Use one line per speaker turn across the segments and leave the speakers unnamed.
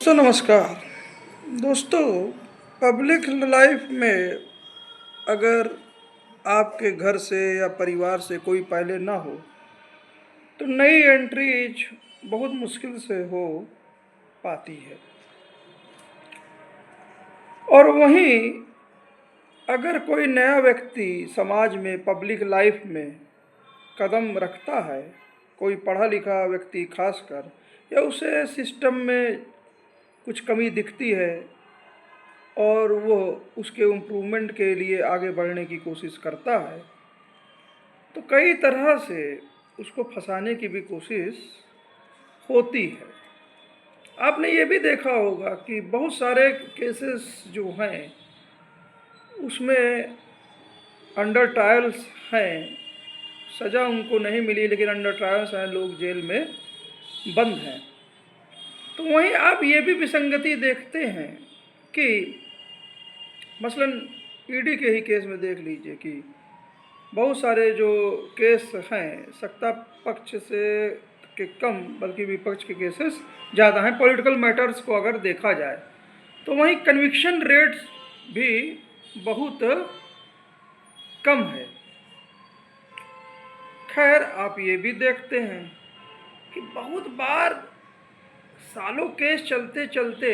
नमस्कार दोस्तों। Public life में अगर आपके घर से या परिवार से कोई पहले ना हो तो नई एंट्रीज बहुत मुश्किल से हो पाती है। और वहीं अगर कोई नया व्यक्ति समाज में पब्लिक लाइफ में कदम रखता है, कोई पढ़ा लिखा व्यक्ति खासकर, या उसे सिस्टम में कुछ कमी दिखती है और वो उसके इम्प्रूवमेंट के लिए आगे बढ़ने की कोशिश करता है, तो कई तरह से उसको फंसाने की भी कोशिश होती है। आपने ये भी देखा होगा कि बहुत सारे केसेस जो हैं उसमें अंडर ट्रायल्स हैं, सज़ा उनको नहीं मिली लेकिन अंडर ट्रायल्स हैं, लोग जेल में बंद हैं। तो वहीं आप ये भी विसंगति देखते हैं कि मसलन ईडी के ही केस में देख लीजिए कि बहुत सारे जो केस हैं सत्ता पक्ष से के कम बल्कि विपक्ष के केसेस ज़्यादा हैं। पॉलिटिकल मैटर्स को अगर देखा जाए तो वहीं कन्विक्शन रेट्स भी बहुत कम है। खैर, आप ये भी देखते हैं कि बहुत बार सालों केस चलते चलते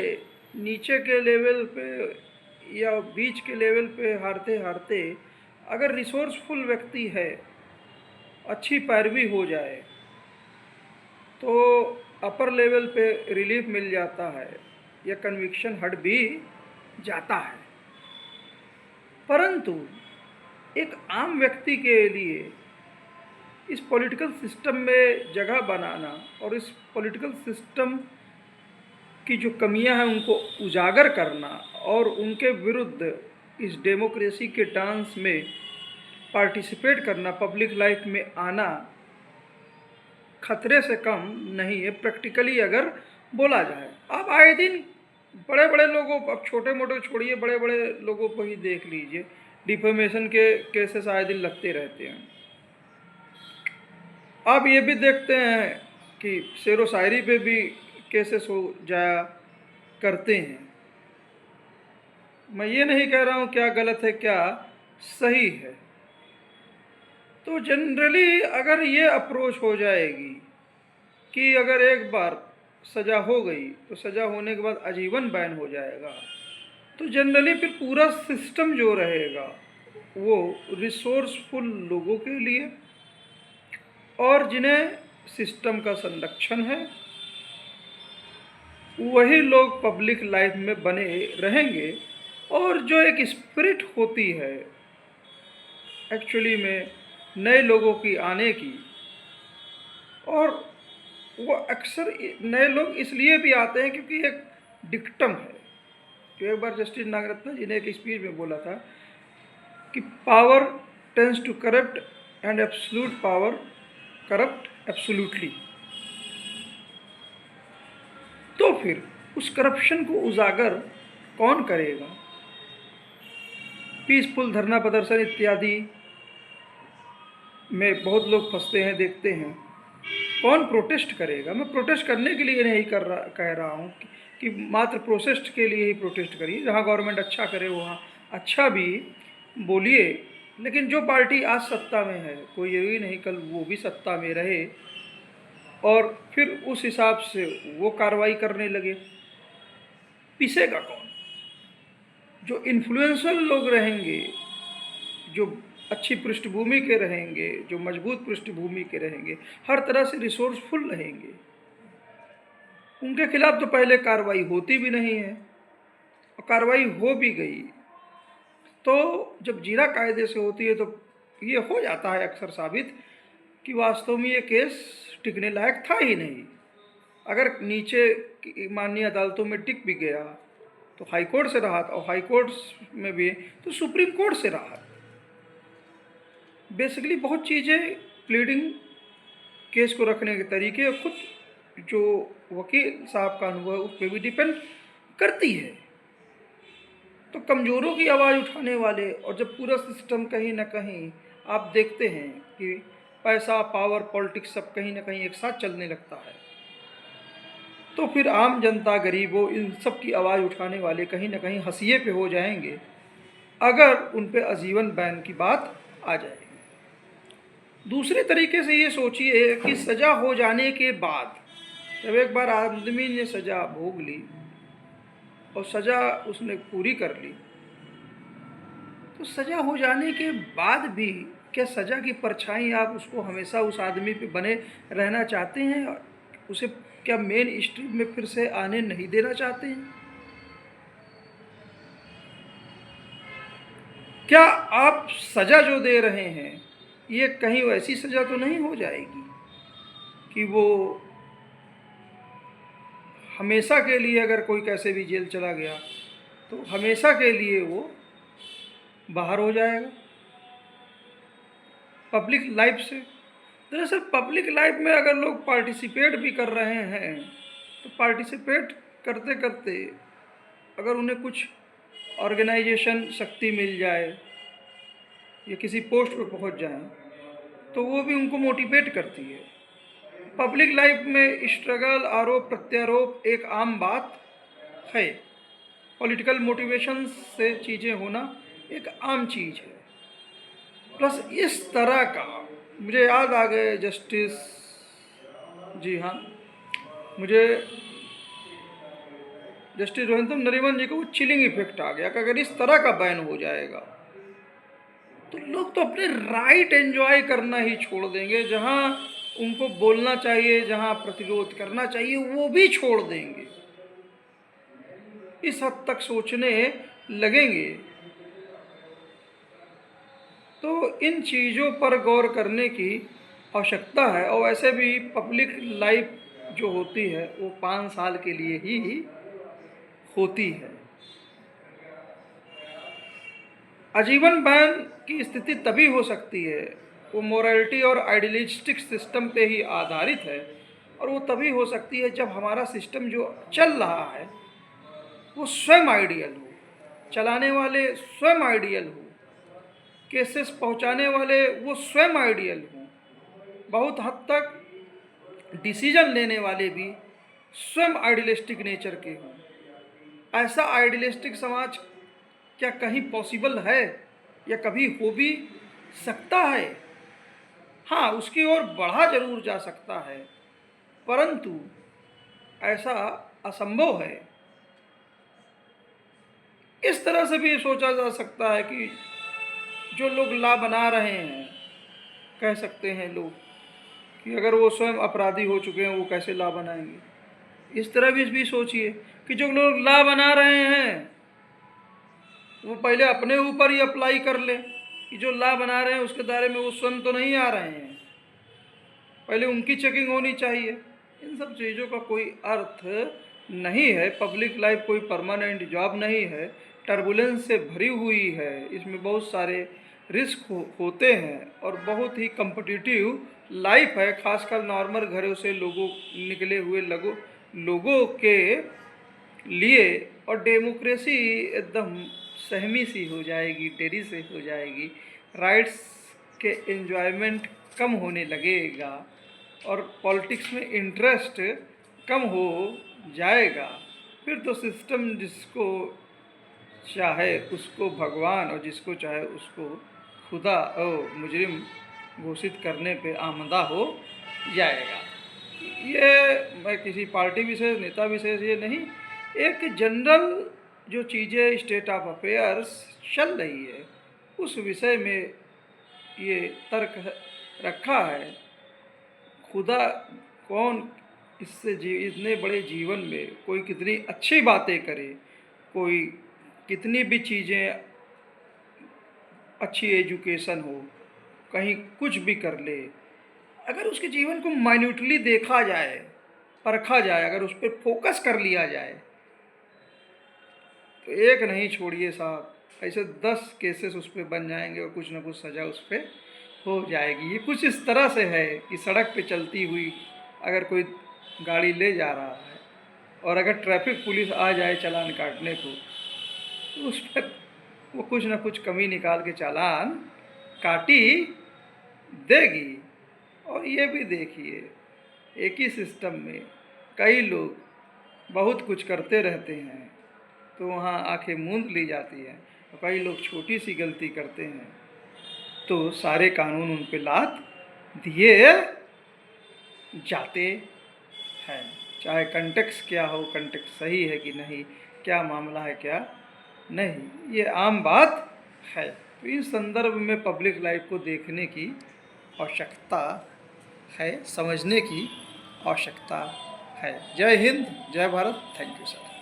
नीचे के लेवल पे या बीच के लेवल पे हारते हारते अगर रिसोर्सफुल व्यक्ति है, अच्छी पैरवी हो जाए तो अपर लेवल पे रिलीफ मिल जाता है या कन्विक्शन हट भी जाता है। परंतु एक आम व्यक्ति के लिए इस पॉलिटिकल सिस्टम में जगह बनाना और इस पॉलिटिकल सिस्टम की जो कमियां हैं उनको उजागर करना और उनके विरुद्ध इस डेमोक्रेसी के डांस में पार्टिसिपेट करना, पब्लिक लाइफ में आना खतरे से कम नहीं है। प्रैक्टिकली अगर बोला जाए, आप आए दिन बड़े बड़े लोगों, अब छोटे मोटे छोड़िए, बड़े बड़े लोगों को ही देख लीजिए, डिफेमेशन के केसेस आए दिन लगते रहते हैं। आप ये भी देखते हैं कि शेर व शायरी पे भी केसेस हो जाया करते हैं। मैं ये नहीं कह रहा हूँ क्या गलत है क्या सही है। तो जनरली अगर ये अप्रोच हो जाएगी कि अगर एक बार सज़ा हो गई तो सज़ा होने के बाद आजीवन बैन हो जाएगा, तो जनरली फिर पूरा सिस्टम जो रहेगा वो रिसोर्सफुल लोगों के लिए और जिन्हें सिस्टम का संरक्षण है वही लोग पब्लिक लाइफ में बने रहेंगे। और जो एक स्पिरिट होती है एक्चुअली में नए लोगों की आने की, और वो अक्सर नए लोग इसलिए भी आते हैं क्योंकि एक डिक्टम है जो एक बार जस्टिस नागरत्न जी ने एक स्पीच में बोला था कि power tends to corrupt and absolute power corrupt absolutely. तो फिर उस करप्शन को उजागर कौन करेगा? पीसफुल धरना प्रदर्शन इत्यादि में बहुत लोग फंसते हैं, देखते हैं। कौन प्रोटेस्ट करेगा? मैं प्रोटेस्ट करने के लिए नहीं कह रहा हूँ कि मात्र प्रोटेस्ट के लिए ही प्रोटेस्ट करिए। जहाँ गवर्नमेंट अच्छा करे वहाँ अच्छा भी बोलिए, लेकिन जो पार्टी आज सत्ता में है कोई जरूरी नहीं कल वो भी सत्ता में रहे और फिर उस हिसाब से वो कार्रवाई करने लगे। पिसेगा कौन? जो इन्फ्लुएंशियल लोग रहेंगे, जो अच्छी पृष्ठभूमि के रहेंगे, जो मजबूत पृष्ठभूमि के रहेंगे, हर तरह से रिसोर्सफुल रहेंगे, उनके खिलाफ तो पहले कार्रवाई होती भी नहीं है। और कार्रवाई हो भी गई तो जब जीरा कायदे से होती है तो ये हो जाता है अक्सर साबित कि वास्तव में ये केस टिकने लायक था ही नहीं। अगर नीचे माननीय अदालतों में टिक भी गया तो हाई कोर्ट से राहत, और हाई कोर्ट में भी तो सुप्रीम कोर्ट से राहत। बेसिकली बहुत चीज़ें प्लीडिंग केस को रखने के तरीके और खुद जो वकील साहब का अनुभव उस पर भी डिपेंड करती है। तो कमज़ोरों की आवाज़ उठाने वाले, और जब पूरा सिस्टम कहीं ना कहीं आप देखते हैं कि पैसा, पावर, पॉलिटिक्स सब कहीं ना कहीं एक साथ चलने लगता है तो फिर आम जनता, गरीबों, इन सब की आवाज़ उठाने वाले कहीं ना कहीं हंसिए पे हो जाएंगे अगर उन पे आजीवन बैन की बात आ जाएगी। दूसरे तरीके से ये सोचिए कि सज़ा हो जाने के बाद, जब एक बार आदमी ने सज़ा भोग ली और सज़ा उसने पूरी कर ली, तो सज़ा हो जाने के बाद भी क्या सज़ा की परछाई आप उसको हमेशा उस आदमी पे बने रहना चाहते हैं? उसे क्या मेन स्ट्रीम में फिर से आने नहीं देना चाहते हैं? क्या आप सज़ा जो दे रहे हैं ये कहीं वैसी सज़ा तो नहीं हो जाएगी कि वो हमेशा के लिए, अगर कोई कैसे भी जेल चला गया तो हमेशा के लिए वो बाहर हो जाएगा पब्लिक लाइफ से? दरअसल पब्लिक लाइफ में अगर लोग पार्टिसिपेट भी कर रहे हैं तो पार्टिसिपेट करते करते अगर उन्हें कुछ ऑर्गेनाइजेशन शक्ति मिल जाए या किसी पोस्ट पर पहुंच जाए तो वो भी उनको मोटिवेट करती है। पब्लिक लाइफ में स्ट्रगल, आरोप प्रत्यारोप एक आम बात है। पॉलिटिकल मोटिवेशन से चीज़ें होना एक आम चीज़ है। प्लस इस तरह का, मुझे याद आ गए जस्टिस, जी हाँ, मुझे जस्टिस रोहिंटन नरीमन जी को वो चिलिंग इफेक्ट आ गया कि अगर इस तरह का बैन हो जाएगा तो लोग तो अपने राइट एंजॉय करना ही छोड़ देंगे। जहाँ उनको बोलना चाहिए, जहाँ प्रतिरोध करना चाहिए, वो भी छोड़ देंगे। इस हद तक सोचने लगेंगे। तो इन चीज़ों पर गौर करने की आवश्यकता है। और वैसे भी पब्लिक लाइफ जो होती है वो 5 साल के लिए ही होती है। आजीवन बैन की स्थिति तभी हो सकती है, वो मोरालिटी और आइडियलिस्टिक सिस्टम पे ही आधारित है, और वो तभी हो सकती है जब हमारा सिस्टम जो चल रहा है वो स्वयं आइडियल हो, चलाने वाले स्वयं आइडियल हो, केसेस पहुंचाने वाले वो स्वयं आइडियल हों, बहुत हद तक डिसीजन लेने वाले भी स्वयं आइडियलिस्टिक नेचर के हों। ऐसा आइडियलिस्टिक समाज क्या कहीं पॉसिबल है या कभी हो भी सकता है? हाँ, उसकी ओर बढ़ा जरूर जा सकता है, परंतु ऐसा असंभव है। इस तरह से भी सोचा जा सकता है कि जो लोग लॉ बना रहे हैं, कह सकते हैं लोग कि अगर वो स्वयं अपराधी हो चुके हैं वो कैसे लॉ बनाएंगे। इस तरह भी सोचिए कि जो लोग लॉ बना रहे हैं वो पहले अपने ऊपर ही अप्लाई कर ले कि जो लॉ बना रहे हैं उसके दायरे में वो स्वयं तो नहीं आ रहे हैं, पहले उनकी चेकिंग होनी चाहिए। इन सब चीज़ों का कोई अर्थ नहीं है। पब्लिक लाइफ कोई परमानेंट जॉब नहीं है, टर्बुलेंस से भरी हुई है, इसमें बहुत सारे रिस्क होते हैं और बहुत ही कम्पिटिटिव लाइफ है, खासकर नॉर्मल घरों से निकले हुए लोगों के लिए। और डेमोक्रेसी एकदम सहमी सी हो जाएगी, देरी से हो जाएगी, राइट्स के एंजॉयमेंट कम होने लगेगा और पॉलिटिक्स में इंटरेस्ट कम हो जाएगा। फिर तो सिस्टम जिसको चाहे उसको भगवान और जिसको चाहे उसको खुदा और मुजरिम घोषित करने पे आमदा हो जाएगा। ये मैं किसी पार्टी विशेष, नेता विशेष, ये नहीं, एक जनरल जो चीज़ें स्टेट ऑफ अफेयर्स चल रही है उस विषय में ये तर्क रखा है। खुदा कौन इससे इतने बड़े जीवन में कोई कितनी अच्छी बातें करे, कोई कितनी भी चीज़ें, अच्छी एजुकेशन हो, कहीं कुछ भी कर ले, अगर उसके जीवन को माइन्यूटली देखा जाए, परखा जाए, अगर उस पर फोकस कर लिया जाए तो एक नहीं छोड़िए साहब, ऐसे 10 केसेस उस पर बन जाएंगे और कुछ ना कुछ सज़ा उस पर हो जाएगी। ये कुछ इस तरह से है कि सड़क पे चलती हुई अगर कोई गाड़ी ले जा रहा है और अगर ट्रैफिक पुलिस आ जाए चालान काटने को तो उस पर वो कुछ ना कुछ कमी निकाल के चालान काटी देगी। और ये भी देखिए, एक ही सिस्टम में कई लोग बहुत कुछ करते रहते हैं तो वहाँ आंखें मूंद ली जाती हैं। और कई लोग छोटी सी गलती करते हैं तो सारे कानून उन पे लाद दिए जाते हैं, चाहे कंटेक्स्ट क्या हो, कंटेक्स्ट सही है कि नहीं, क्या मामला है क्या नहीं, ये आम बात है। तो इस संदर्भ में पब्लिक लाइफ को देखने की आवश्यकता है, समझने की आवश्यकता है। जय हिंद, जय भारत। Thank you sir.